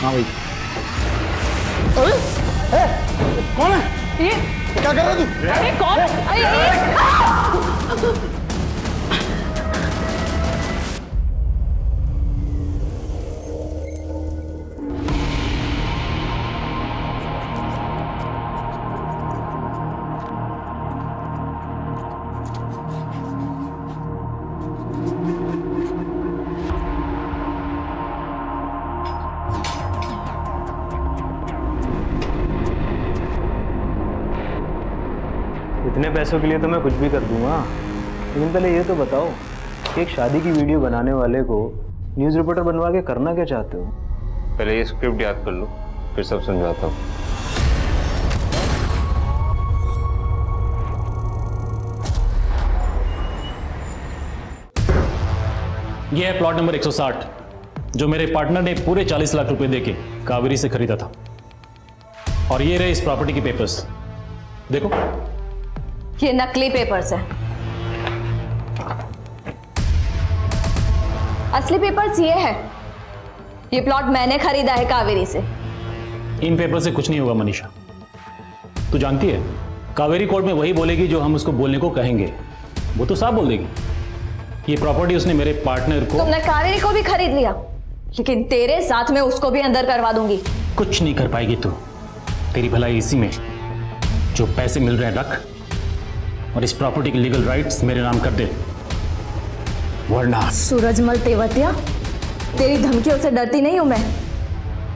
हाँ भाई। कौन है ये? क्या कर रहा है तू? अरे कौन? इतने पैसों के लिए तो मैं कुछ भी कर दूंगा, लेकिन पहले ये तो बताओ कि एक शादी की वीडियो बनाने वाले को न्यूज़ रिपोर्टर बनवा के करना क्या चाहते हो? पहले ये स्क्रिप्ट याद कर लो, फिर सब समझाता हूँ। ये है प्लॉट नंबर 160 जो मेरे पार्टनर ने पूरे 40 लाख रुपए देके कावेरी से खरीदा था। और ये रहे इस प्रॉपर्टी के पेपर्स, देखो। ये नकली पेपर्स है। असली पेपर्स ये है। ये प्लॉट मैंने खरीदा है कावेरी से। इन पेपर से कुछ नहीं होगा मनीषा। तू जानती है कावेरी कोर्ट में वही बोलेगी जो हम उसको बोलने को कहेंगे। वो तो साफ बोल देगी। ये प्रॉपर्टी उसने मेरे पार्टनर को। तुमने कावेरी को भी खरीद लिया, लेकिन तेरे साथ में उसको भी अंदर करवा दूंगी। कुछ नहीं कर पाएगी तू। तेरी भलाई इसी में, जो पैसे मिल रहे हैं रख, और इस प्रॉपर्टी के लीगल राइट्स मेरे नाम कर दे, वरना। सूरजमल तेवतिया, तेरी धमकियों से डरती नहीं हूं मैं।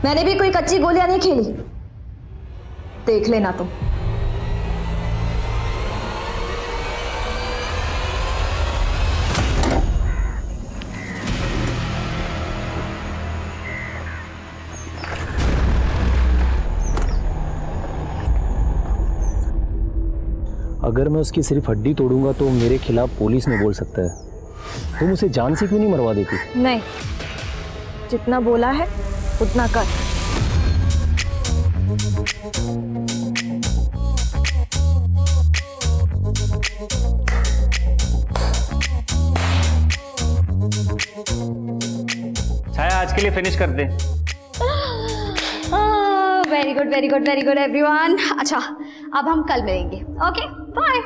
मैंने भी कोई कच्ची गोलियां नहीं खेली, देख लेना तुम। अगर मैं उसकी सिर्फ हड्डी तोड़ूंगा तो मेरे खिलाफ पुलिस में बोल सकता है। तुम उसे जान से क्यों नहीं मरवा देती? नहीं, जितना बोला है उतना कर। छाया आज के लिए फिनिश कर दे। Very good very good very good everyone. अच्छा, अब हम कल मिलेंगे। Okay bye.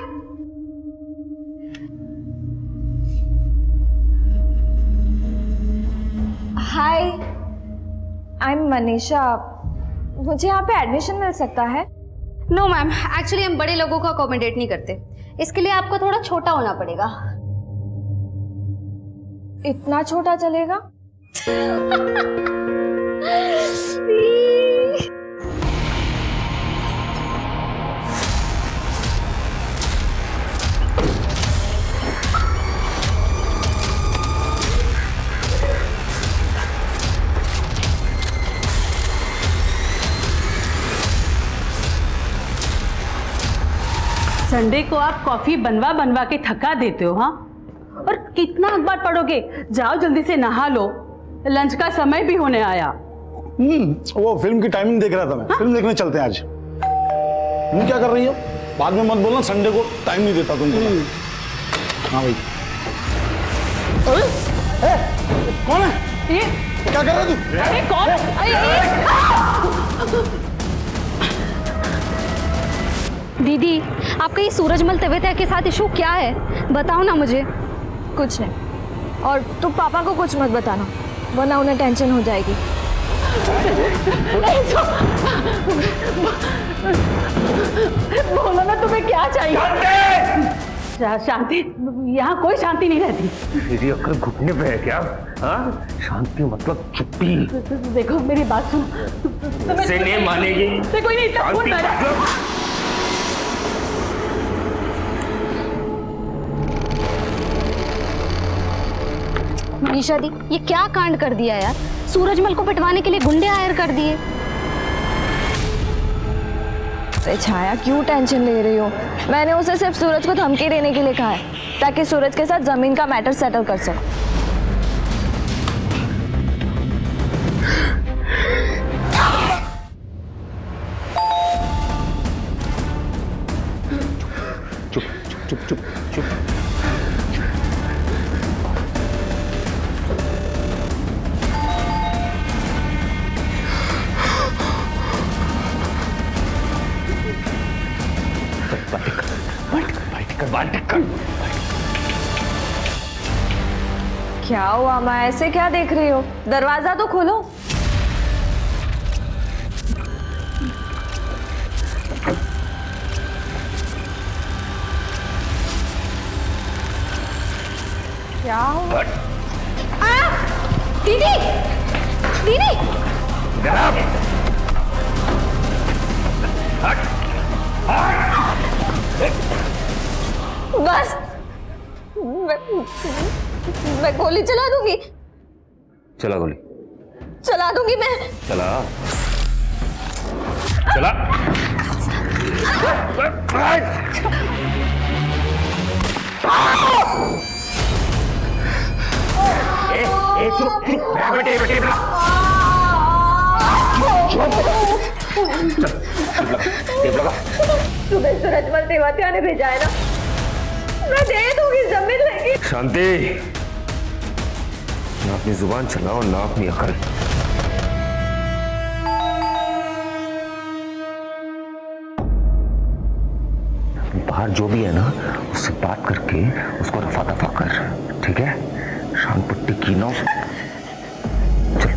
Hi, I am Manisha. मुझे यहाँ पे एडमिशन मिल सकता है? नो मैम, एक्चुअली हम बड़े लोगों को अकोमोडेट नहीं करते। इसके लिए आपको थोड़ा छोटा होना पड़ेगा। इतना छोटा चलेगा? संडे को आप कॉफी बनवा बनवा के थका देते हो, हाँ? और कितना अखबार पढ़ोगे? जाओ जल्दी से नहा लो, लंच का समय भी होने आया। वो फिल्म की टाइमिंग देख रहा था मैं। फिल्म देखने चलते हैं आज। तुम क्या कर रही हो? बाद में मत बोलना, संडे को टाइम नहीं देता तुमको। हाँ भाई। कौन है? ये? क्या कर रहा है तू? अरे कौन? दीदी, आपका ये सूरजमल तेवतिया के साथ इशू क्या है? बताओ ना मुझे। कुछ नहीं, और तुम पापा को कुछ मत बताना, वरना उन्हें टेंशन हो जाएगी। बोलो ना, तुम्हें क्या चाहिए? शांति? यहाँ कोई शांति नहीं रहती। तेरी अक्ल घुटने पे है क्या? हाँ, शांति मतलब चुप्पी। देखो मेरी बात सुनो। से नहीं मानेगी। देखो ये इतना खून बह रहा है। मनीषा दी, ये क्या कांड कर दिया यार? सूरजमल को पिटवाने के लिए गुंडे हायर कर दिए। अरे छाया, क्यों टेंशन ले रही हो? मैंने उसे सिर्फ सूरज को धमकी देने के लिए कहा है, ताकि सूरज के साथ जमीन का मैटर सेटल कर सको। चुप चुप चुप चुप। क्या हुआ माँ, ऐसे क्या देख रही हो? दरवाजा तो खोलो। क्या हुआ? दीदी, दीदी, बस मैं गोली चला दूंगी, चला गोली, चला दूंगी मैं। चला चला। बेटे बेटे तुम्हें सूरजमल देवातिया ने भेजा है ना, मैं दे दूंगी जमीन लेके। शांति, ना अपनी जुबान चलाओ ना अपनी अकल। बाहर जो भी है ना, उससे बात करके उसको रफा दफा कर, ठीक है? शान पट्टी की ना। चल।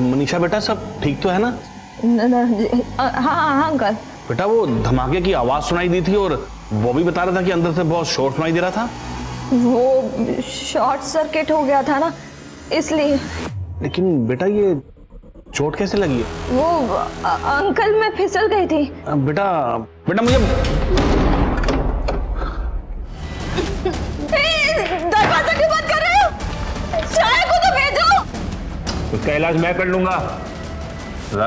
मनीषा बेटा, सब ठीक तो है ना? हाँ अंकल। बेटा वो धमाके की आवाज सुनाई दी थी और वो भी बता रहा था कि अंदर से बहुत शोर सुनाई दे रहा था। वो शॉर्ट सर्किट हो गया था ना, इसलिए। लेकिन बेटा ये चोट कैसे लगी है? वो अंकल मैं फिसल गई थी। बेटा बेटा मुझे दरवाजा क्यों बंद कर रहे हो? चाय को तो भेजो। उसका इलाज मैं कर लूंगा,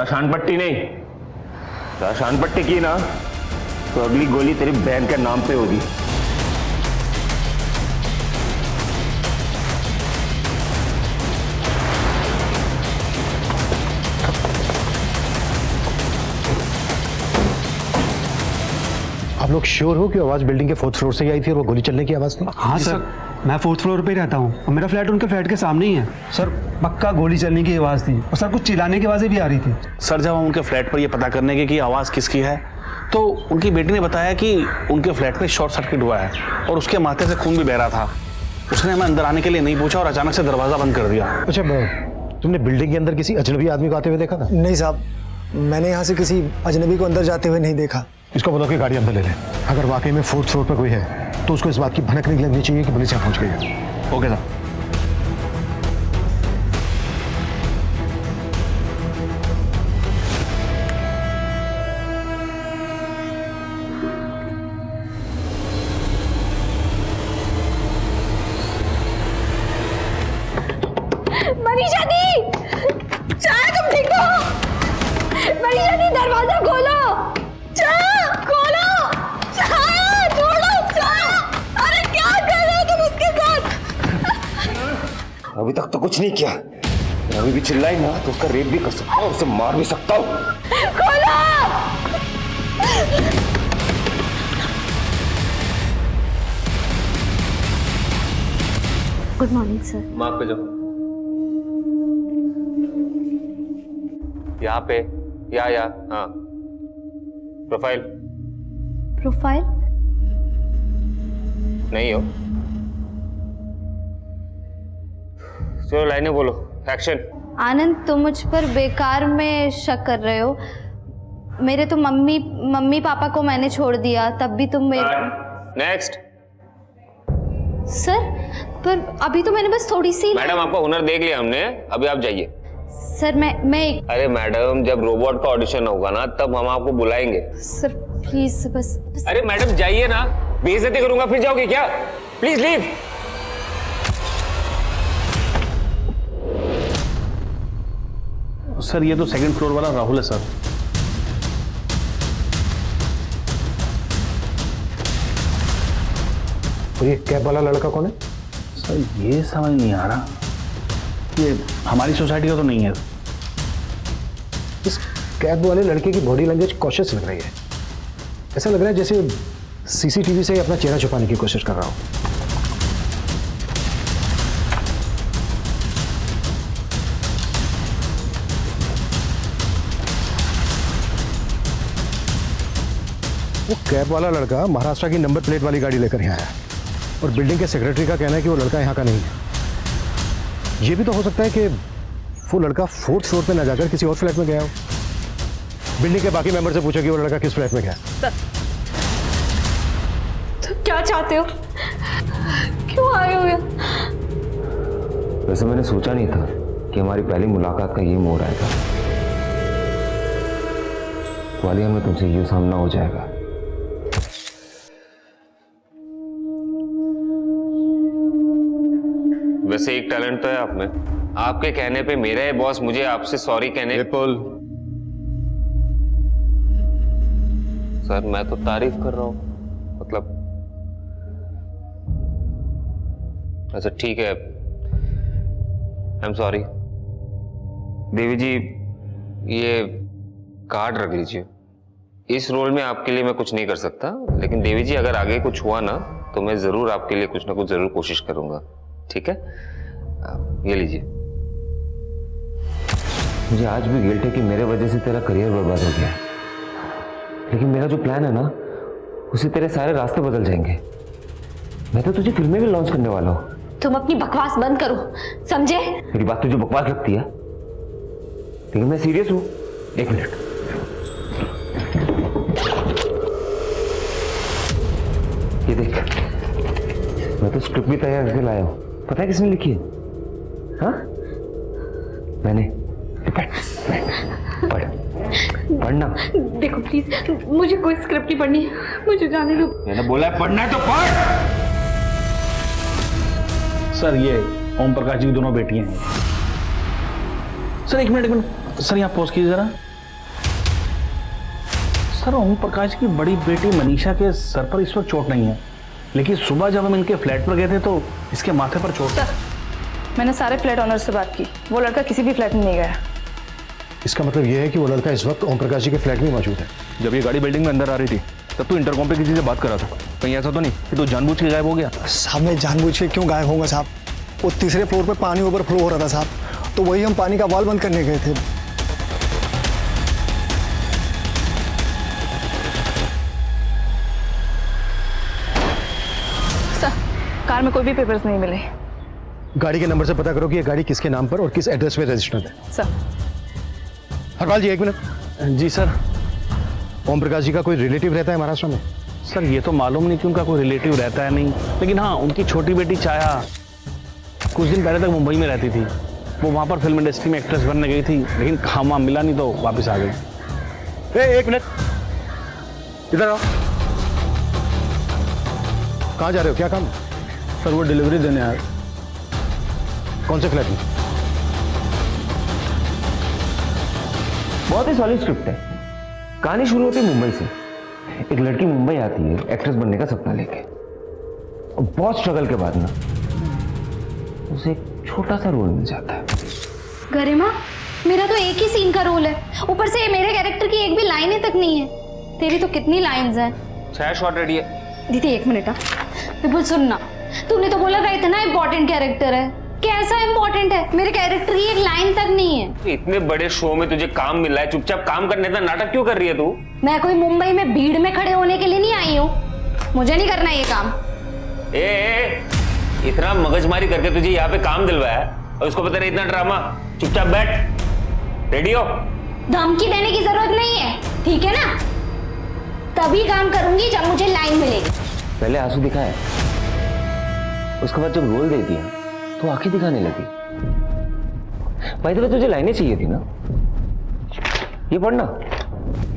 शान पट्टी नहीं। शान पट्टी की ना तो अगली गोली तेरी बहन के नाम पे होगी। आप लोग श्योर हो कि आवाज बिल्डिंग के 4th फ्लोर से ही आई थी और वो गोली चलने की आवाज थी? हाँ सर, मैं 4th फ्लोर पे ही रहता हूँ और मेरा फ्लैट उनके फ्लैट के सामने ही है। सर पक्का गोली चलने की आवाज़ थी और सर कुछ चिल्लाने की आवाज़ें भी आ रही थी। सर जब हम उनके फ्लैट पर ये पता करने के कि आवाज किसकी है तो उनकी बेटी ने बताया कि उनके फ्लैट में शॉर्ट सर्किट हुआ है और उसके माथे से खून भी बह रहा था। उसने हमें अंदर आने के लिए नहीं पूछा और अचानक से दरवाजा बंद कर दिया। अच्छा, तुमने बिल्डिंग के अंदर किसी अजनबी आदमी को आते हुए देखा था? नहीं साहब, मैंने यहाँ से किसी अजनबी को अंदर जाते हुए नहीं देखा। इसको बताओ कि गाड़ी अंदर ले ले। अगर वाकई में 4th फ्लोर पर कोई है तो उसको इस बात की भनक नहीं लगनी चाहिए कि पुलिस यहाँ पहुँच गई है। Okay sir. मनीषा दी, चाय तुम ठीक हो? मनीषा दी दरवाजा खोलो, चाय खोलो, चाय छोड़ो, चाय। अरे क्या कर रहे हो तुम उसके साथ? अभी तक तो कुछ नहीं किया, अभी भी चिल्लाई ना तो उसका रेप भी कर सकता हूँ, उसे मार भी सकता हूँ। खोलो। Good morning sir. मार्क पे जाओ। यहाँ पे या हाँ, प्रोफाइल प्रोफाइल नहीं हो। चलो लाइनें बोलो, एक्शन। आनंद, तुम मुझ पर बेकार में शक कर रहे हो। मेरे तो मम्मी पापा को मैंने छोड़ दिया, तब भी तुम मेरे। नेक्स्ट। सर पर अभी तो मैंने बस थोड़ी सी। मैडम आपका हुनर देख लिया हमने, अभी आप जाइए। सर मैं अरे मैडम, जब रोबोट का ऑडिशन होगा ना तब हम आपको बुलाएंगे। सर प्लीज बस। अरे मैडम जाइए ना, बेइज्जती करूंगा फिर जाओगे क्या? Please leave. सर ये तो 2nd फ्लोर वाला राहुल है सर। और ये कैब वाला लड़का कौन है? सर ये समझ नहीं आ रहा, ये हमारी सोसाइटी का तो नहीं है। इस कैब वाले लड़के की बॉडी लैंग्वेज कॉशियस लग रही है। ऐसा लग रहा है जैसे सीसीटीवी से अपना चेहरा छुपाने की कोशिश कर रहा हो। वो कैब वाला लड़का महाराष्ट्र की नंबर प्लेट वाली गाड़ी लेकर यहाँ आया और बिल्डिंग के सेक्रेटरी का कहना है कि वो लड़का यहाँ का नहीं है। ये भी तो हो सकता है कि वो लड़का 4th फ्लोर पे ना जाकर किसी और फ्लैट में गया हो। बिल्डिंग के बाकी मेंबर से पूछा कि वो लड़का किस फ्लैट में गया। तो क्या चाहते हो? क्यों आए हो यहाँ? वैसे मैंने सोचा नहीं था कि हमारी पहली मुलाकात का ये मोड़ आएगा। वालिया, में तुमसे ये सामना हो जाएगा। वैसे एक टैलेंट तो है आप में। आपके कहने पे मेरा ही बॉस मुझे आपसे सॉरी कहने। विपुल सर, मैं तो तारीफ कर रहा हूं, मतलब अच्छा ठीक है, आई एम सॉरी। देवी जी, ये कार्ड रख लीजिए। इस रोल में आपके लिए मैं कुछ नहीं कर सकता, लेकिन देवी जी अगर आगे कुछ हुआ ना तो मैं जरूर आपके लिए कुछ ना कुछ जरूर कोशिश करूंगा, ठीक है? ये लीजिए। मुझे आज भी गिल्ट है कि मेरे वजह से तेरा करियर बर्बाद हो गया, लेकिन मेरा जो प्लान है ना उससे तेरे सारे रास्ते बदल जाएंगे। मैं तो तुझे फिल्में भी लॉन्च करने वाला हूँ। तुम अपनी बकवास बंद करो, समझे? मेरी बात तुझे बकवास लगती है, लेकिन मैं सीरियस हूँ। एक मिनट, ये देख, मैं तो स्क्रिप्ट भी तैयार करके लाया हूँ। पता है किसने लिखी है? हाँ, मैंने। पढ़, पढ़ना। देखो प्लीज, मुझे कोई स्क्रिप्ट नहीं पढ़नी, मुझे जाने दो। मैंने बोला है पढ़ना है तो पढ़। सर, ये ओम प्रकाश जी की दोनों बेटियां हैं। सर एक मिनट, सर यहाँ पॉज कीजिए जरा। सर, ओम प्रकाश की बड़ी बेटी मनीषा के सर पर इस वक्त चोट नहीं है, लेकिन सुबह जब हम इनके फ्लैट पर गए थे तो इसके माथे पर चोट। सर, मैंने सारे फ्लैट ऑनर से बात की, वो लड़का किसी भी फ्लैट में नहीं गया। इसका मतलब यह है कि वो लड़का इस वक्त ओम प्रकाश जी के फ्लैट में मौजूद है। जब ये गाड़ी बिल्डिंग में अंदर आ रही थी तब तो इंटरकॉम पे किसी से बात कर रहा था। कहीं ऐसा तो नहीं कि तो जानबूझ के गायब हो गया? साहब, मैं जानबूझ के क्यों गायब होगा साहब? वो तीसरे फ्लोर पे पानी ओवरफ्लो हो रहा था साहब, तो वही हम पानी का वाल बंद करने गए थे। सर, कार में कोई भी पेपर्स नहीं मिले। गाड़ी के नंबर से पता करो कि ये गाड़ी किसके नाम पर और किस एड्रेस पे रजिस्टर्ड है। सर। हरपाल जी, एक मिनट। जी सर। ओम प्रकाश जी का कोई रिलेटिव रहता है महाराष्ट्र में? सर, ये तो मालूम नहीं कि उनका कोई रिलेटिव रहता है नहीं, लेकिन हाँ, उनकी छोटी बेटी छाया कुछ दिन पहले तक मुंबई में रहती थी। वो वहाँ पर फिल्म इंडस्ट्री में एक्ट्रेस बनने गई थी, लेकिन काम वाम मिला नहीं तो वापस आ गई। एक मिनट, इधर आओ। कहाँ जा रहे हो, क्या काम? सर, वो डिलीवरी देने आए। कौन से फ्लैट में? बहुत ही सॉलिड स्क्रिप्ट है। कहानी शुरू होती है मुंबई से। एक लड़की मुंबई आती है एक्ट्रेस बनने का सपना लेके, और बहुत स्ट्रगल के बाद ना उसे एक छोटा सा रोल मिल जाता है। गरिमा, मेरा तो एक ही सीन का रोल है, ऊपर से मेरे कैरेक्टर की एक भी लाइन तक नहीं है। तेरी तो कितनी लाइंस हैं? 6 शॉट रेडी है। दीदी एक मिनट। विपुल सुनना, तूने तो बोला था इतना इंपॉर्टेंट कैरेक्टर है। कैसा इंपॉर्टेंट है? मेरे कैरेक्टर की एक लाइन तक नहीं है। इतने बड़े शो में तुझे काम मिल रहा है, चुपचाप काम करने का नाटक क्यों कर रही है तू? मैं कोई मुंबई में भीड़ में खड़े होने के लिए नहीं आई हूँ, मुझे नहीं करना ये काम। ए, इतना मगजमारी करके तुझे यहाँ पे काम दिलवाया और उसको पता नहीं इतना ड्रामा। चुपचाप बैठ, रेडी हो? धमकी देने की जरूरत नहीं है, ठीक है ना? तभी काम करूंगी जब मुझे लाइन मिलेगी। पहले आंसू दिखाया, उसके बाद जब रोल दे दिया तो आंखें दिखाने लगी। भाई तो तुझे लाइनें चाहिए थी ना, ये पढ़ना,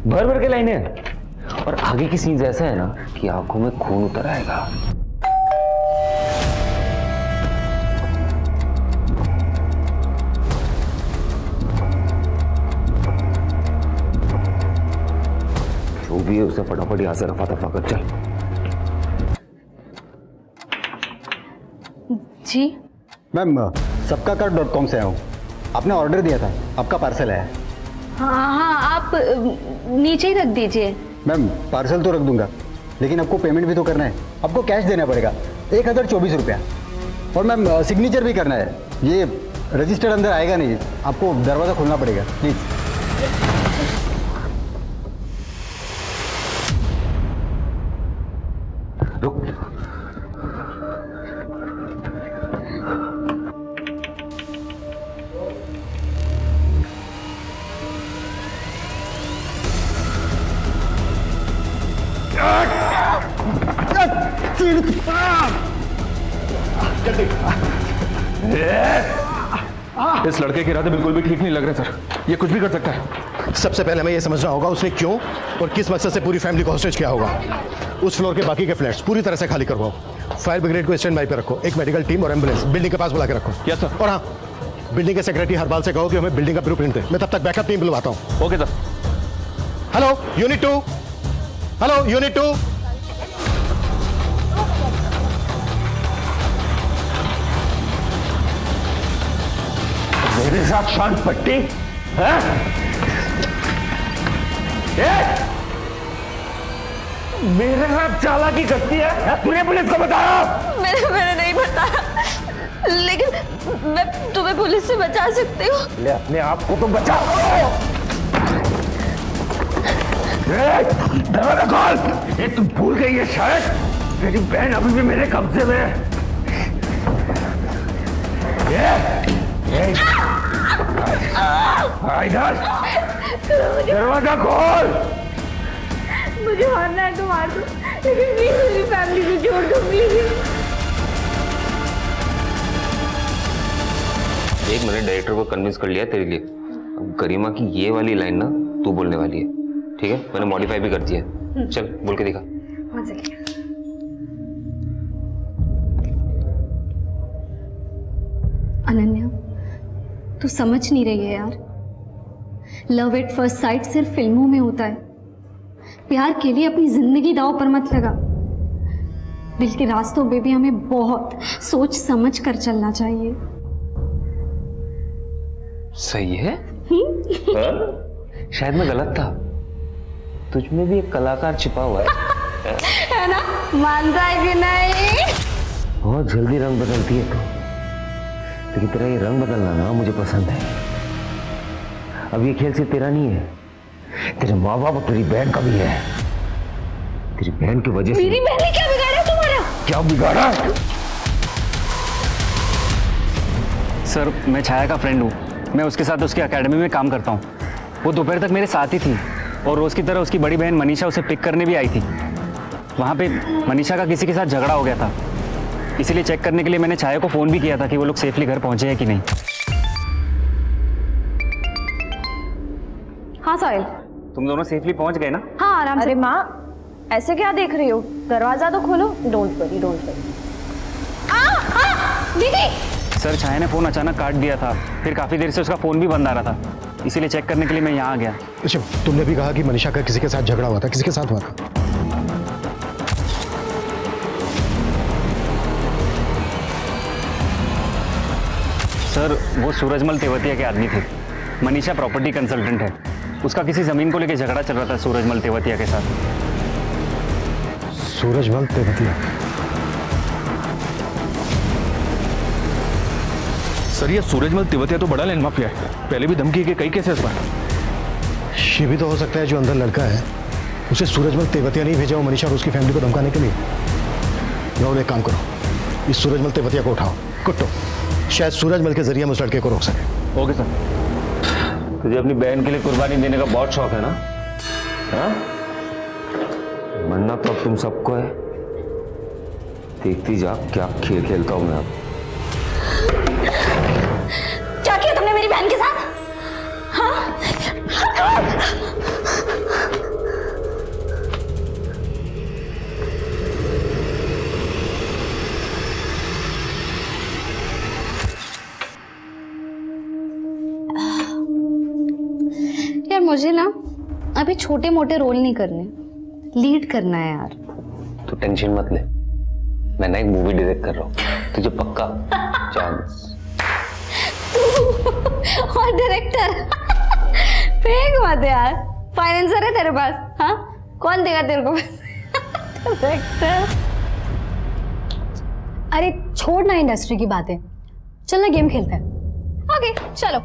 भर भर के लाइनें हैं, और आगे की सीन्स ऐसा है ना कि आंखों में खून उतर आएगा। जो भी है उसे फटाफट यहाँ से रफा दफा कर। चल। जी मैम, सबका कर.com से आया हूँ। आपने ऑर्डर दिया था, आपका पार्सल है। हाँ, आप नीचे ही रख दीजिए। मैम, पार्सल तो रख दूंगा, लेकिन आपको पेमेंट भी तो करना है। आपको कैश देना पड़ेगा 1024 रुपया, और मैम सिग्नेचर भी करना है। ये रजिस्टर्ड अंदर आएगा नहीं, आपको दरवाज़ा खोलना पड़ेगा प्लीज़। रुक, इस लड़के के इरादे बिल्कुल भी ठीक नहीं लग रहे सर। ये कुछ भी कर सकता है। सबसे पहले हमें यह समझना होगा उसने क्यों और किस मकसद से पूरी फैमिली को हॉस्टेज किया होगा। उस फ्लोर के बाकी के फ्लैट्स पूरी तरह से खाली करवाओ। फायर ब्रिगेड को स्टैंड बाय पे रखो। एक मेडिकल टीम और एम्बुलेंस बिल्डिंग के पास बुला के रखो। Yes sir. और हाँ, बिल्डिंग के सेक्रेटरी हरपाल से कहो कि हमें बिल्डिंग का ब्लूप्रिंट दे। मैं तब तक बैकअप टीम बुलवाता हूँ। Okay sir. Hello unit 2। Hello unit 2। मेरे साथ शांत पट्टी है? मेरे साथ चालाकी करती है? तूने पुलिस को बताया? मैंने नहीं बताया, लेकिन मैं तुम्हें पुलिस से बचा सकती हूँ। ले अपने आप को तो बचा। दरवाजा खोल। ये तुम भूल गई है शायद, मेरी बहन अभी भी मेरे कब्जे में है। इधर दरवाजा खोल। मुझे मारना है तो मार दो, लेकिन प्लीज मेरी फैमिली को छोड़ दो प्लीज। एक मैंने डायरेक्टर को कन्विंस कर लिया तेरे लिए। अब गरिमा की ये वाली लाइन ना तू बोलने वाली है, ठीक है? मैंने मॉडिफाई भी कर दिया है। चल बोल के दिखा। अनन्या, तू समझ नहीं रही है यार। लव एट फर्स्ट साइट सिर्फ फिल्मों में होता है। प्यार के लिए अपनी जिंदगी दांव पर मत लगा। दिल के रास्तों पे भी हमें बहुत सोच समझ कर चलना चाहिए। सही है। शायद मैं गलत था। तुझ में भी एक कलाकार छिपा हुआ है। है ना? मानता है कि नहीं? बहुत जल्दी रंग बदलती है तो लेकिन तेरा ये रंग बदलना ना मुझे पसंद है। अब ये खेल सिर्फ तेरा नहीं है, तेरे माँ बाप और तेरी बहन का भी है। तेरी बहन की वजह से। मेरी बहन ने क्या बिगाड़ा तुम्हारा? क्या बिगाड़ा? सर मैं छाया का फ्रेंड हूँ। मैं उसके साथ उसकी एकेडमी में काम करता हूँ। वो दोपहर तक मेरे साथ ही थी और रोज़ की तरह उसकी बड़ी बहन मनीषा उसे पिक करने भी आई थी। वहाँ पे मनीषा का किसी के साथ झगड़ा हो गया था, इसीलिए चेक करने के लिए मैंने छाया को फ़ोन भी किया था कि वो लोग सेफली घर पहुँचे हैं कि नहीं। हाँ साहिल, तुम दोनों सेफली पहुँच गए ना? हाँ आराम से। अरे माँ, ऐसे क्या देख रही हो? दरवाजा तो खोलो। Don't worry, don't worry. दीदी! सर छाया ने फ़ोन अचानक काट दिया था, फिर काफ़ी देर से उसका फ़ोन भी बंद आ रहा था, इसीलिए चेक करने के लिए मैं यहाँ आ गया। अच्छा, तुमने भी कहा कि मनीषा का किसी के साथ झगड़ा हुआ था। किसी के साथ हुआ था? सर वो सूरजमल तेवतिया के आदमी थे। मनीषा प्रॉपर्टी कंसल्टेंट है। उसका किसी ज़मीन को लेकर झगड़ा चल रहा था सूरजमल तेवतिया के साथ। सूरजमल तेवतिया? सर ये सूरजमल तेवतिया तो बड़ा लैंड माफिया है, पहले भी धमकी के कई केसेस पर। ये भी तो हो सकता है जो अंदर लड़का है उसे सूरजमल तेवतिया नहीं भेजा हो मनीषा और उसकी फैमिली को धमकाने के लिए। राहुल एक काम करो, इस सूरजमल तेवतिया को उठाओ, कुट्टो। शायद सूरजमल के जरिए हम उस लड़के को रोक सके। Okay sir. तुझे अपनी बहन के लिए कुर्बानी देने का बहुत शौक है ना? हाँ? मरना तो अब तुम सबको है। देखती जा क्या खेल खेलता हूं मैं अब। क्या किया तुमने मेरी बहन के साथ? हाँ? यार मुझे ना अभी छोटे मोटे रोल नहीं करने, लीड करना है यार। तू टेंशन मत ले, मैं ना एक मूवी डायरेक्ट कर रहा हूँ, तुझे पक्का चांस। और डायरेक्टर? फेंक मत यार, फाइनेंसर है तेरे पास? हाँ, कौन देगा तेरे को डायरेक्टर? अरे छोड़ ना इंडस्ट्री की बातें, चल ना गेम खेलते हैं। ओके चलो।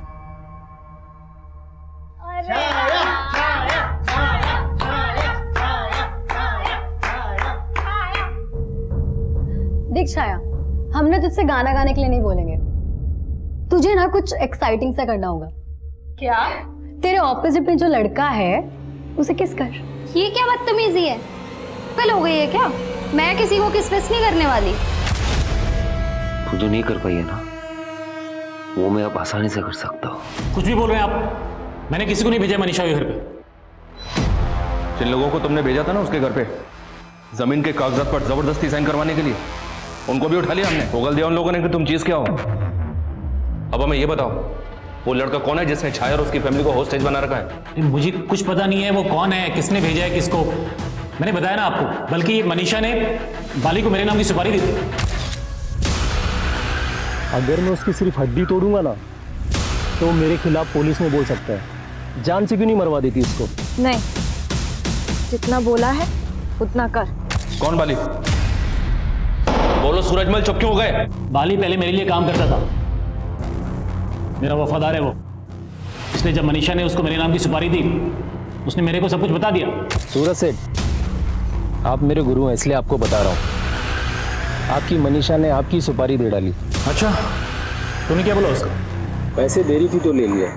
देख छाया, हमने तुझसे गाना गाने के लिए नहीं बोलेंगे, तुझे ना कुछ एक्साइटिंग सा करना होगा। क्या? तेरे ऑपोजिट में जो लड़का है उसे किस कर। ये क्या बदतमीजी है? कल हो गई है क्या? मैं किसी को किस विस नहीं करने वाली। तू जो नहीं कर पाई है ना, वो मैं अब आसानी से कर सकता हूँ। कुछ भी बोल रहे हैं आप? मैंने किसी को नहीं भेजा मनीषा के घर पे। जिन लोगों को तुमने भेजा था ना उसके घर पे जमीन के कागजात पर जबरदस्ती साइन करवाने के लिए, उनको भी उठा लिया हमने। उगल दिया उन लोगों ने कि तुम चीज क्या हो। अब हमें ये बताओ, वो लड़का कौन है जिसने छाया और उसकी फैमिली को होस्टेज बना रखा है? मुझे कुछ पता नहीं है वो कौन है, किसने भेजा है किसको। मैंने बताया ना आपको, बल्कि ये मनीषा ने बाली को मेरे नाम की सुपारी दी थी। अगर मैं उसकी सिर्फ हड्डी तोड़ूंगा ना तो मेरे खिलाफ पुलिस में बोल सकता है। जान से क्यों नहीं मरवा देती इसको? नहीं, जितना बोला है उतना कर। कौन बाली? बोलो सूरजमल, चुप क्यों हो गए? बाली पहले मेरे लिए काम करता था, मेरा वफादार है वो। इसलिए जब मनीषा ने उसको मेरे नाम की सुपारी दी, उसने मेरे को सब कुछ बता दिया। सूरज सेठ, आप मेरे गुरु हैं इसलिए आपको बता रहा हूँ। आपकी मनीषा ने आपकी सुपारी दे डाली। अच्छा, तूने क्या बोला उसको? पैसे दे रही थी तो ले लिया।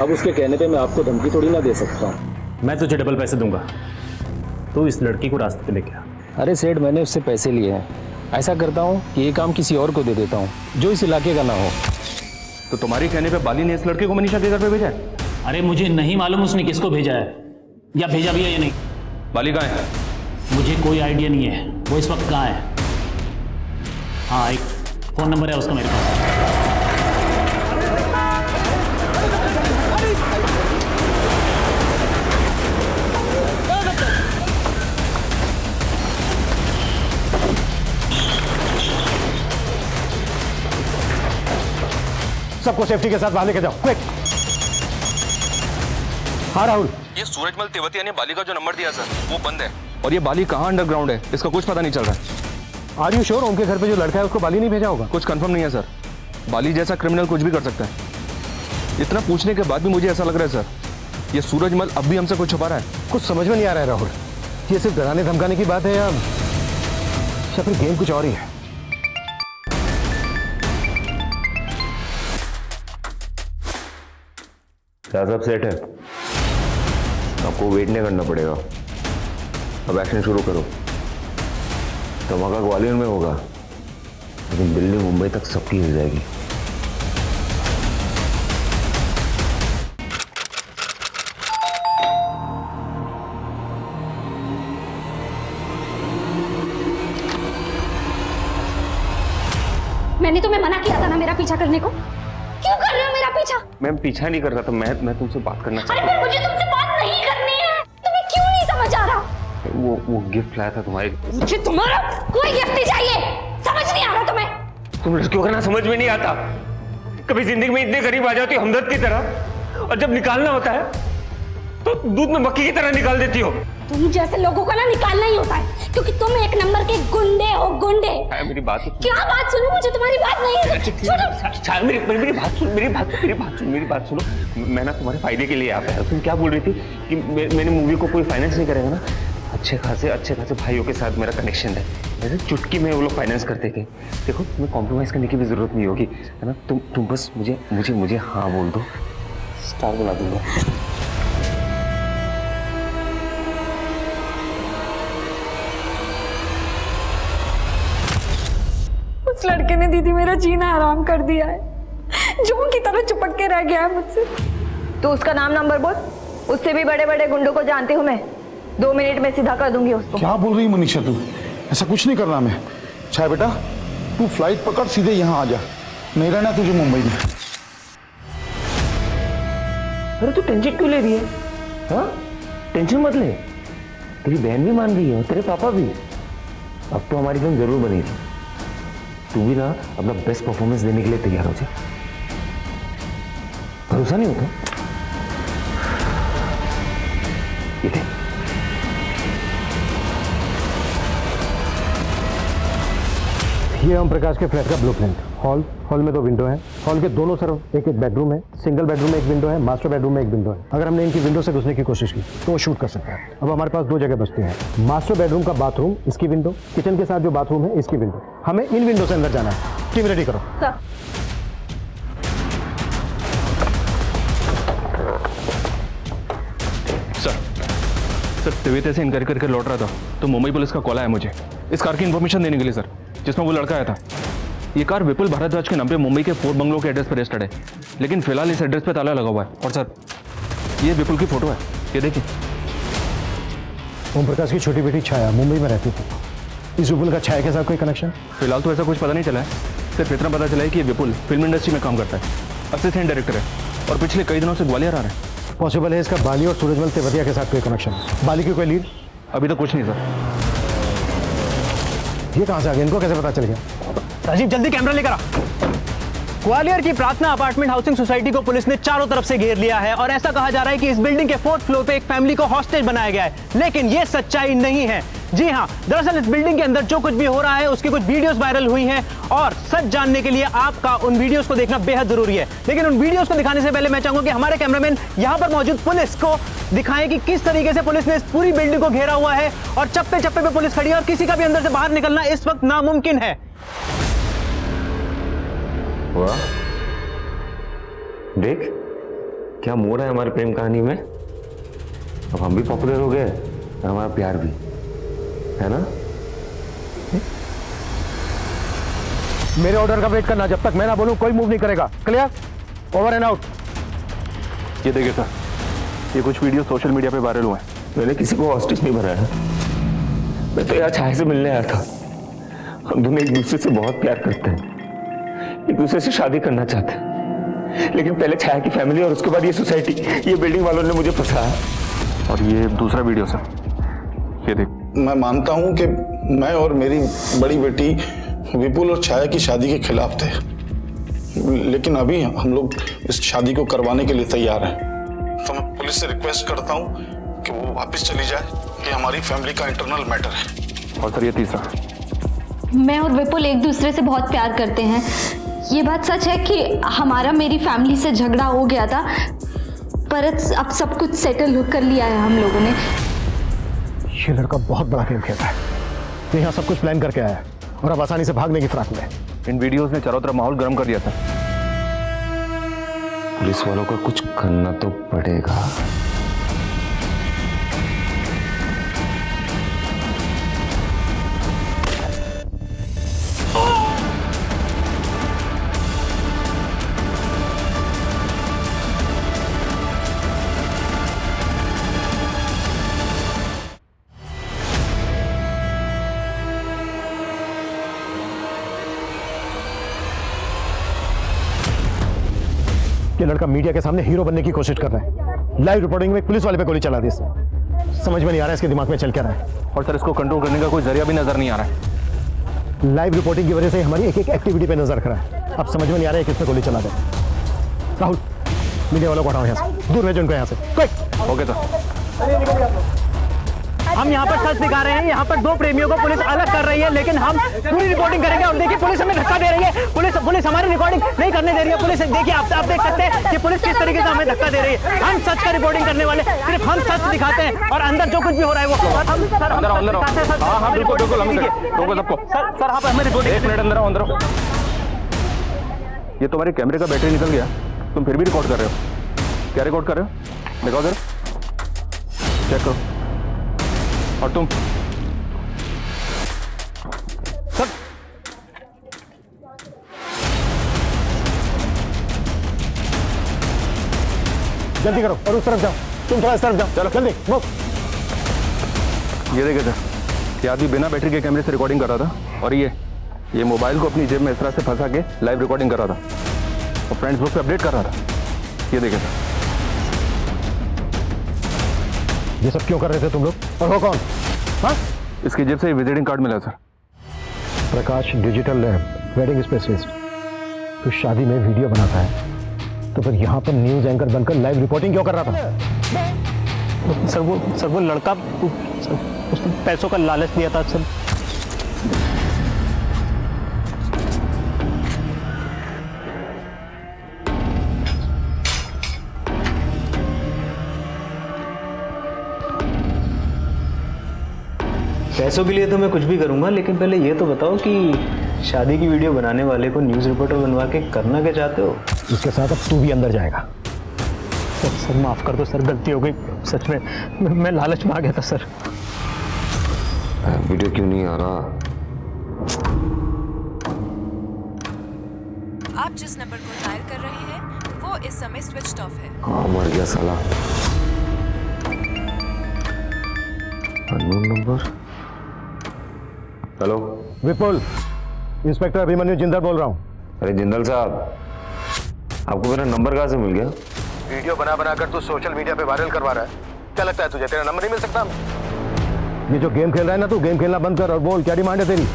अब उसके कहने पे मैं आपको धमकी थोड़ी ना दे सकता हूँ। मैं तुझे डबल पैसे दूंगा, तू इस लड़की को रास्ते पे लेके आ। अरे सेठ, मैंने उससे पैसे लिए हैं। ऐसा करता हूँ कि ये काम किसी और को दे देता हूँ जो इस इलाके का ना हो। तो तुम्हारी कहने पे बाली ने इस लड़के को मनीषा के घर पे भेजा है? अरे मुझे नहीं मालूम उसने किसको भेजा है या भेजा भी है या नहीं। बाली कहाँ है? मुझे कोई आइडिया नहीं है वो इस वक्त कहाँ है। हाँ, एक फोन नंबर है उसका मेरे पास। सबको सेफ्टी के साथ बाहर लेके जाओ, क्विक। हाँ राहुल, ये सूरजमल तेवतिया ने बाली का जो नंबर दिया सर वो बंद है, और ये बाली कहाँ अंडरग्राउंड है इसका कुछ पता नहीं चल रहा है। आर यू श्योर उनके घर पे जो लड़का है उसको बाली नहीं भेजा होगा? कुछ कंफर्म नहीं है सर। बाली जैसा क्रिमिनल कुछ भी कर सकता है। इतना पूछने के बाद भी मुझे ऐसा लग रहा है सर ये सूरजमल अब भी हमसे कुछ छुपा रहा है। कुछ समझ में नहीं आ रहा है राहुल, ये सिर्फ डराने धमकाने की बात है या फिर गेम कुछ और ही है? सब सेट है, आपको वेट नहीं करना पड़ेगा। अब एक्शन शुरू करो। धमाका ग्वालियर में होगा लेकिन दिल्ली मुंबई तक सबकी हो जाएगी। मैंने तुम्हें मना किया था ना मेरा पीछा करने को। क्यों कर रहे हो मेरा पीछा? मैम पीछा नहीं कर रहा था, मैं तुमसे बात करना अरे फिर मुझे तुमसे बात नहीं करनी है। तुम्हें क्यों नहीं समझ आ रहा? वो गिफ्ट लाया था तुम्हारे। मुझे तुम्हारा कोई गिफ्ट नहीं चाहिए। समझ नहीं आ रहा तुम्हें? तुम लड़कियों का ना समझ में नहीं आता। कभी जिंदगी में इतने करीब आ जाती हो हमदर्द की तरह, और जब निकालना होता है तो दूध में मक्खी की तरह निकाल देती हो। तुम जैसे लोगों का ना निकालना ही होता है, क्योंकि तुम एक नंबर के गुंडे हो, गुंडे। मेरी बात तो क्या बात सुनो? मुझे तुम्हारी बात नहीं मेरी बात सुनो। मैं ना तुम्हारे फायदे के लिए आ पाया। तुम क्या बोल रही थी कि मैंने मूवी को कोई फाइनेंस नहीं करेगा ना? अच्छे खासे भाइयों के साथ मेरा कनेक्शन है, ऐसे चुटकी में वो लोग फाइनेंस करते थे। देखो तुम्हें कॉम्प्रोमाइज करने की भी जरूरत नहीं होगी, है ना? तुम बस मुझे हाँ बोल दो, स्टार बना दूंगा। उस लड़के ने दीदी मेरा जीना हराम कर दिया है, जों की तरह चिपक के रह गया है मुझसे। तू उसका नाम नंबर बोल, उससे भी बड़े बड़े गुंडों को जानती हूँ मैं। 2 मिनट में सीधा कर दूंगी उसको। क्या बोल रही मनीषा तू? ऐसा कुछ नहीं करना मैं। छाया बेटा तू फ्लाइट पकड़ सीधे यहाँ आ जा, नहीं रहना तुझे मुंबई में। अरे तू टेंशन क्यों ले रही है? हाँ, टेंशन मत ले। तेरी बहन भी मान रही है और तेरे पापा भी। अब तो हमारी फिल्म जरूर बनेगी। तू भी ना अपना बेस्ट परफॉर्मेंस देने के लिए तैयार हो जा। भरोसा नहीं होता? ये देख, ये हम प्रकाश के फ्लैट का ब्लूप्रिंट। हॉल में 2 विंडो हैं। हॉल के दोनों तरफ एक बेडरूम है। सिंगल बेडरूम में 1 विंडो है, मास्टर बेडरूम में 1 विंडो है। अगर हमने इनकी विंडो से घुसने की कोशिश की तो वो शूट कर सकता है। अब हमारे पास 2 जगह बचती हैं। मास्टर बेडरूम का बाथरूम, इसकी विंडो, किचन के साथ जो बाथरूम है इसकी विंडो। हमें इन विंडो से अंदर जाना है। टीम रेडी करो। सर तेवतिया से इंक्वायरी करके लौट रहा था तो मुंबई पुलिस का कॉल आया मुझे इस कार की इन्फॉर्मेशन देने के लिए सर, जिसमें वो लड़का आया था। ये कार विपुल भारद्वाज के नाम पे मुंबई के फोर्ट बंगलो के एड्रेस पर रजिस्टर्ड है, लेकिन फिलहाल इस एड्रेस पे ताला लगा हुआ है। और सर, ये विपुल की फोटो है, ये देखिए। ओम प्रकाश की छोटी बेटी छाया मुंबई में रहती थी। इस विपुल का छाया के साथ कोई कनेक्शन? फिलहाल तो ऐसा कुछ पता नहीं चला है, सिर्फ इतना पता चला है कि ये विपुल फिल्म इंडस्ट्री में काम करता है, असिस्टेंट डायरेक्टर है और पिछले कई दिनों से ग्वालियर आ रहा है। पॉसिबल है इसका बाली और सूरजमल तेवतिया के साथ कोई कनेक्शन? बाली की कोई लीड? अभी तो कुछ नहीं सर। ये कहाँ से आ गया? इनको कैसे पता चल गया? राजीव जल्दी कैमरा लेकर आ। ग्वालियर की प्रार्थना अपार्टमेंट हाउसिंग सोसाइटी को पुलिस ने चारों तरफ से घेर लिया है और ऐसा कहा जा रहा है कि इस बिल्डिंग के 4th फ्लोर पे एक फैमिली को हॉस्टेज बनाया गया है, लेकिन ये सच्चाई नहीं है। जी हां, दरअसल इस बिल्डिंग के अंदर जो कुछ भी हो रहा है उसकी कुछ वीडियोस वायरल हुई हैं और सच जानने के लिए आपका उन वीडियोस को देखना बेहद जरूरी है। लेकिन उन वीडियोस को दिखाने से पहले मैं चाहूंगा कि हमारे कैमरामैन यहां पर मौजूद पुलिस को दिखाएं कि किस तरीके से पुलिस ने इस पूरी बिल्डिंग को घेरा हुआ है और चप्पे चप्पे पे पुलिस खड़ी है और किसी का भी अंदर से बाहर निकलना इस वक्त नामुमकिन है। वाह, देख क्या मोड़ है हमारी प्रेम कहानी में। अब हम भी पॉपुलर हो गए और हमारा प्यार भी, है ना? मेरे ऑर्डर का वेट करना, जब तक मैं ना बोलूं कोई मूव नहीं करेगा। क्लियर? Over and out. ये देखिए सर, ये कुछ वीडियो सोशल मीडिया पे वायरल हुए हैं। मैंने किसी को हॉस्टेज नहीं बनाया, मैं तो यहाँ छाया से मिलने आया था। हम दोनों एक दूसरे से बहुत प्यार करते हैं, एक दूसरे से शादी करना चाहते हैं, लेकिन पहले छाया की फैमिली और उसके बाद ये सोसाइटी, ये बिल्डिंग वालों ने मुझे फंसाया। और ये दूसरा वीडियो सर, ये देख। मैं मानता हूं कि मैं और मेरी बड़ी बेटी विपुल और छाया की शादी के खिलाफ थे, लेकिन अभी हम लोग इस शादी को करवाने के लिए तैयार हैं। तो मैं पुलिस से रिक्वेस्ट करता हूं कि वो वापस चली जाए, कि हमारी फैमिली का इंटरनल मैटर है। और सर ये तीसरा, मैं और विपुल एक दूसरे से बहुत प्यार करते हैं। ये बात सच है कि हमारा मेरी फैमिली से झगड़ा हो गया था, पर अब सब कुछ सेटल कर लिया है हम लोगों ने। ये लड़का बहुत बड़ा खेल खेलता है। ये यहाँ सब कुछ प्लान करके आया है और अब आसानी से भागने की फिराक में है। इन वीडियोस ने चारों तरफ माहौल गर्म कर दिया था। पुलिस वालों का कुछ करना तो पड़ेगा। ये लड़का मीडिया के सामने हीरो बनने की कोशिश कर रहा है। लाइव रिपोर्टिंग में पुलिस वाले पे गोली चला दी इसने। समझ में नहीं आ रहा है इसके दिमाग में चल क्या रहा है। और सर इसको कंट्रोल करने का कोई जरिया भी नजर नहीं आ रहा है। लाइव रिपोर्टिंग की वजह से हमारी एक एक एक्टिविटी पे नजर खड़ा है। अब समझ में नहीं आ रहा है किस पे गोली चला दे। राहुल, मीडिया वालों को हटाओ यहाँ से, दूर भेजो उनको यहाँ से। Okay sir. हम यहाँ पर सच दिखा रहे हैं, यहाँ पर दो प्रेमियों को पुलिस अलग कर रही है, लेकिन हम पूरी रिपोर्टिंग करेंगे। और देखिए पुलिस हमें धक्का दे रही है, पुलिस हमारी रिकॉर्डिंग नहीं करने दे रही है। पुलिस देखिए, आप देख सकते हैं कि पुलिस किस तरीके से हमें धक्का दे रही है। हम सच का रिपोर्टिंग करने वाले, सिर्फ हम सच दिखाते हैं और अंदर जो कुछ भी हो रहा है वो हाँ बिल्कुल बिल्कुल, रोको सबको। सर आप हमें रिपोर्टिंग। एक मिनट, अंदर आओ, अंदर आओ। ये तुम्हारे कैमरे का बैटरी निकल गया, तुम फिर भी रिकॉर्ड कर रहे हो। क्या रिकॉर्ड कर रहे हो? दिखाओ जरा, चेक करो। और तुम सर, जल्दी करो और उस तरफ जाओ। तुम थोड़ा इस तरफ जाओ, चलो जल्दी। ये देखे सर, ये आदमी बिना बैटरी के कैमरे से रिकॉर्डिंग कर रहा था और ये मोबाइल को अपनी जेब में इस तरह से फंसा के लाइव रिकॉर्डिंग कर रहा था और फ्रेंड्स बुक पे अपडेट कर रहा था। ये देखे सर। ये सब क्यों कर रहे थे तुम लोग? और वो कौन? हाँ, इसकी जेब से विजिटिंग कार्ड मिला सर। प्रकाश डिजिटल लैब, वेडिंग स्पेशलिस्ट। तो शादी में वीडियो बनाता है, तो फिर यहाँ पर न्यूज एंकर बनकर लाइव रिपोर्टिंग क्यों कर रहा था? सर वो लड़का उसने पैसों का लालच दिया था सर। पैसों के लिए तो मैं कुछ भी करूंगा, लेकिन पहले ये तो बताओ कि शादी की वीडियो बनाने वाले को न्यूज़ रिपोर्टर बनवा के करना क्या चाहते हो? इसके साथ अब तू भी अंदर जाएगा। सर माफ कर दो सर, गलती हो गई सच में, मैं लालच में आ गया था सर। वीडियो क्यों नहीं आ रहा? जिस नंबर को डायल कर रहे हैं वो इस समय स्विच्ड ऑफ है। हाँ मर गया साला। Unknown number. हेलो विपुल, इंस्पेक्टर अभिमन्यु जिंदल बोल रहा हूँ। अरे जिंदल साहब, आपको मेरा नंबर कहाँ से मिल गया? वीडियो बना बना कर तू सोशल मीडिया पे वायरल करवा रहा है। क्या लगता है तुझे तेरा नंबर नहीं मिल सकता? ये जो गेम खेल रहा है ना, तू गेम खेलना बंद कर और बोल क्या डिमांड है तेरी।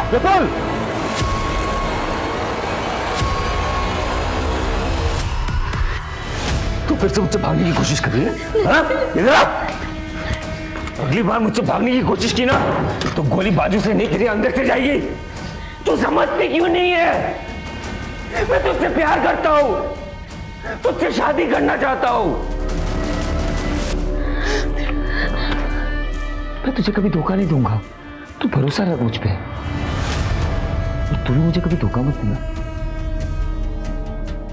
विपुल, तू फिर से मुझसे भागने की कोशिश कर रही है? हाँ? इधर आ। अगली बार मुझसे भागने की कोशिश की ना तो गोली बाजू से नहीं तेरे अंदर से जाएगी। तू समझती क्यों नहीं है? मैं तुझसे प्यार करता हूं, तुझसे शादी करना चाहता हूं। मैं तुझे कभी धोखा नहीं दूंगा, तू भरोसा रख मुझ पे। और तूने मुझे कभी धोखा मत देना।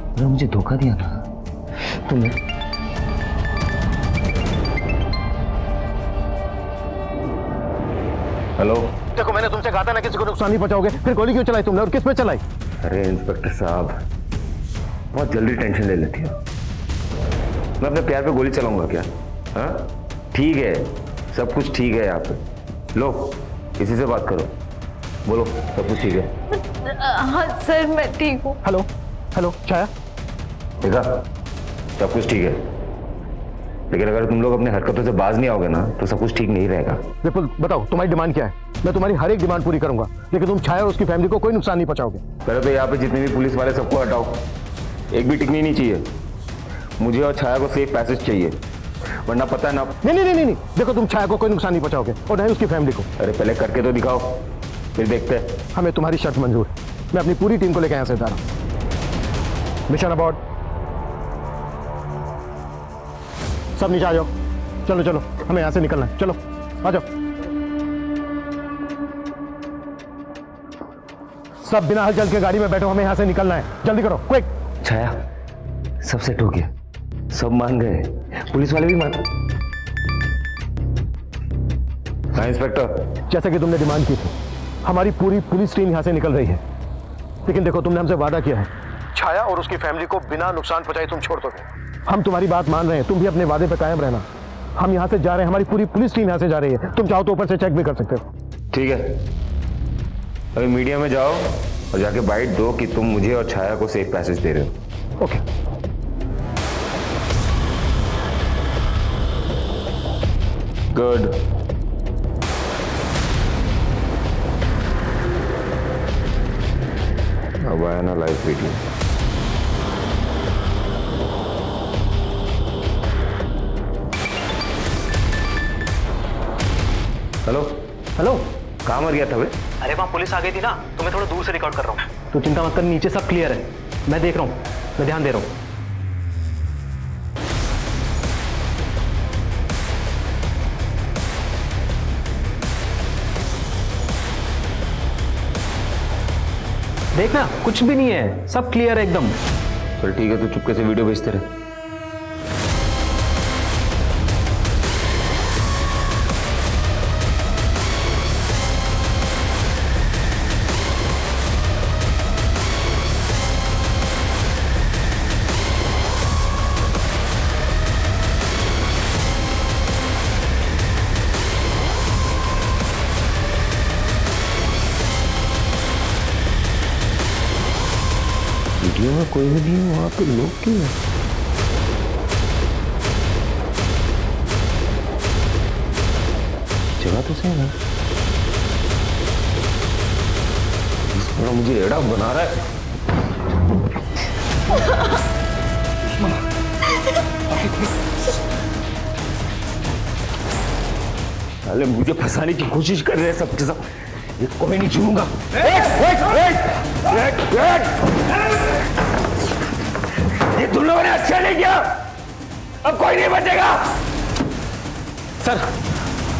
अगर मुझे धोखा दिया ना तो मैं हेलो, देखो मैंने तुमसे कहा था ना किसी को नुकसान नहीं पहुंचाओगे, फिर गोली क्यों चलाई तुमने और किस पे चलाई? अरे इंस्पेक्टर साहब, बहुत जल्दी टेंशन ले लेती हो। मैं अपने प्यार पे गोली चलाऊंगा क्या? हाँ ठीक है, सब कुछ ठीक है यहाँ पे। लो किसी से बात करो, बोलो सब कुछ ठीक है। हाँ सर मैं ठीक हूँ। हेलो हेलो छाया, देखा सब कुछ ठीक है, लेकिन अगर तुम लोग अपने हरकतों से बाज नहीं आओगे ना तो सब कुछ ठीक नहीं रहेगा। विपुल बताओ तुम्हारी डिमांड क्या है? मैं तुम्हारी हर एक डिमांड पूरी करूंगा, लेकिन तुम छाया और उसकी फैमिली को कोई नुकसान नहीं पहुंचाओगे। पहले तो यहाँ पे जितने भी पुलिस वाले सबको हटाओ, एक भी टिकनी नहीं चाहिए। मुझे और छाया को सेफ पैसेज चाहिए, वरना पता है ना। नहीं, देखो तुम छाया को कोई नुकसान नहीं पहुंचाओगे और ना ही उसकी फैमिली को। अरे पहले करके तो दिखाओ, फिर देखते हैं। हमें तुम्हारी शर्त मंजूर है। मैं अपनी पूरी टीम को लेकर यहाँ से जा रहा हूँ। मिशन अबॉर्ड, सब नीचे आ जाओ। चलो चलो, हमें यहाँ से निकलना है। चलो आ जाओ, सब बिना हलचल के गाड़ी में बैठो, हमें यहाँ से निकलना है। जल्दी करो, क्विक। छाया सब सेट हो गया, सब मान गए, पुलिस वाले भी मान। हाँ इंस्पेक्टर, जैसे कि तुमने डिमांड की थी, हमारी पूरी पुलिस टीम यहाँ से निकल रही है। लेकिन देखो तुमने हमसे वादा किया है, छाया और उसकी फैमिली को बिना नुकसान पहुंचाए तुम छोड़ दोगे। हम तुम्हारी बात मान रहे हैं, तुम भी अपने वादे पर कायम रहना। हम यहाँ से जा रहे हैं, हमारी पूरी पुलिस टीम यहाँ से जा रही है। तुम चाहो तो ऊपर से चेक भी कर सकते हो। ठीक है, अभी मीडिया में जाओ और जाके बाइट दो कि तुम मुझे और छाया को सेफ पैसेज दे रहे हो। ओके। गुड। अब आया ना लाइव वीडियो। हेलो हेलो, कहाँ मर गया था बे? अरे वहाँ पुलिस आ गई थी ना, तो मैं थोड़ा दूर से रिकॉर्ड कर रहा हूँ। तो चिंता मत कर, नीचे सब क्लियर है। मैं देख रहा हूँ, मैं ध्यान दे रहा हूँ। देखना कुछ भी नहीं है, सब क्लियर है एकदम। चल ठीक है, तो चुपके से वीडियो भेजते रहे। वीडियो में कोई भी नहीं है, वहां पे लोग क्यों हैं? जगह तो सही है, इस बड़ा मुझे एड़ा बना रहा है। साले मुझे फंसाने की कोशिश कर रहे हैं सब के सब। ये कोई नहीं छूऊंगा। ये तुम लोगों ने अच्छा नहीं किया, अब कोई नहीं बचेगा। सर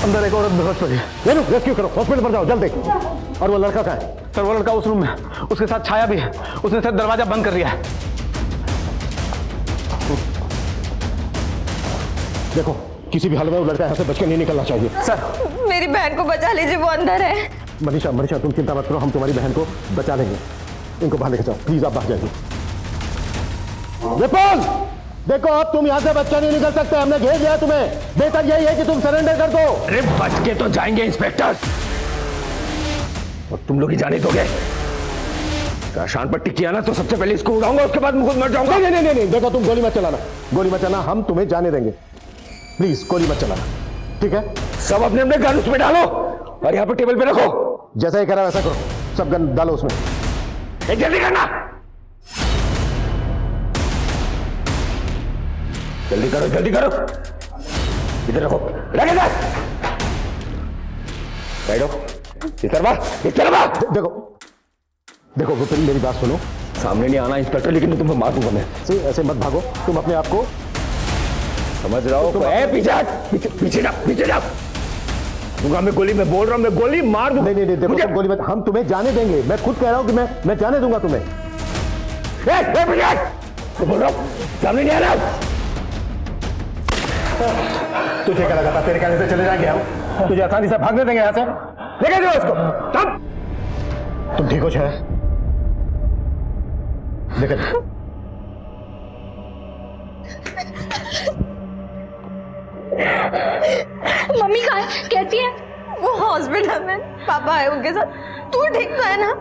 अंदर एक औरत बेहोश पड़ी है, रेस्क्यू करो, हॉस्पिटल पर जाओ जल्दी। और वो लड़का कहाँ है? सर वो लड़का उस रूम में, उसके साथ छाया भी है। उसने सर दरवाजा बंद कर दिया है। देखो किसी भी हाल में वो लड़का यहाँ से बचकर नहीं निकलना चाहिए। सर मेरी बहन को बचा लीजिए, वो अंदर है। मनीषा मनीषा तुम चिंता मत करो, हम तुम्हारी बहन को बचा लेंगे। इनको बाहर लेके जाओ प्लीज, आप बाहर जाइए। विपुल देखो, अब तुम यहाँ से बच्चा नहीं निकल सकते, हमने घेर लिया तुम्हें। बेहतर यही है कि तुम सरेंडर कर दो। अरे बच के तो जाएंगे इंस्पेक्टर, और तुम लोग ही जाने दोगे? काशान पट्टी किया ना तो सबसे पहले इसको उड़ाऊंगा, उसके बाद खुद मर जाऊंगा। नहीं नहीं नहीं नहीं, देखो तुम गोली मत चलाना, गोली मत चलाना, हम तुम्हें जाने देंगे। प्लीज गोली मत चलाना, ठीक है? सब अपने अपने गन उसमें डालो और यहाँ पर टेबल पे रखो। जैसा ही करा वैसा करो, सब गन डालो उसमें। जल्दी करना, जल्दी करो जल्दी करो। इधर रखो, रख इधर। बैठो, इस तरफ। देखो देखो विपिन, मेरी बात सुनो। सामने नहीं आना इंस्पेक्टर, लेकिन तुम्हें मार दूंगा मैं। ऐसे मत भागो, तुम अपने आप को समझ रहा हो? पीछे हट, पीछे जा। दूंगा मैं गोली, मैं बोल रहा हूं मैं गोली मार दूंगा। नहीं देखो तुम गोली मत, हम तुम्हें जाने देंगे। मैं खुद कह रहा हूं कि मैं जाने दूंगा तुम्हें। तो बोल रहा हूं सामने नहीं आ रहा। तुझे क्या लगा था तेरे कहने से चले जाएंगे हम? तुझे आसानी से भागने देंगे यहाँ से? लेके जाओ इसको। तुम ठीक हो शायद? लेकर मम्मी कहाँ है? कैसी है? वो हॉस्पिटल में, पापा है उनके साथ। तू ठीक तो है ना?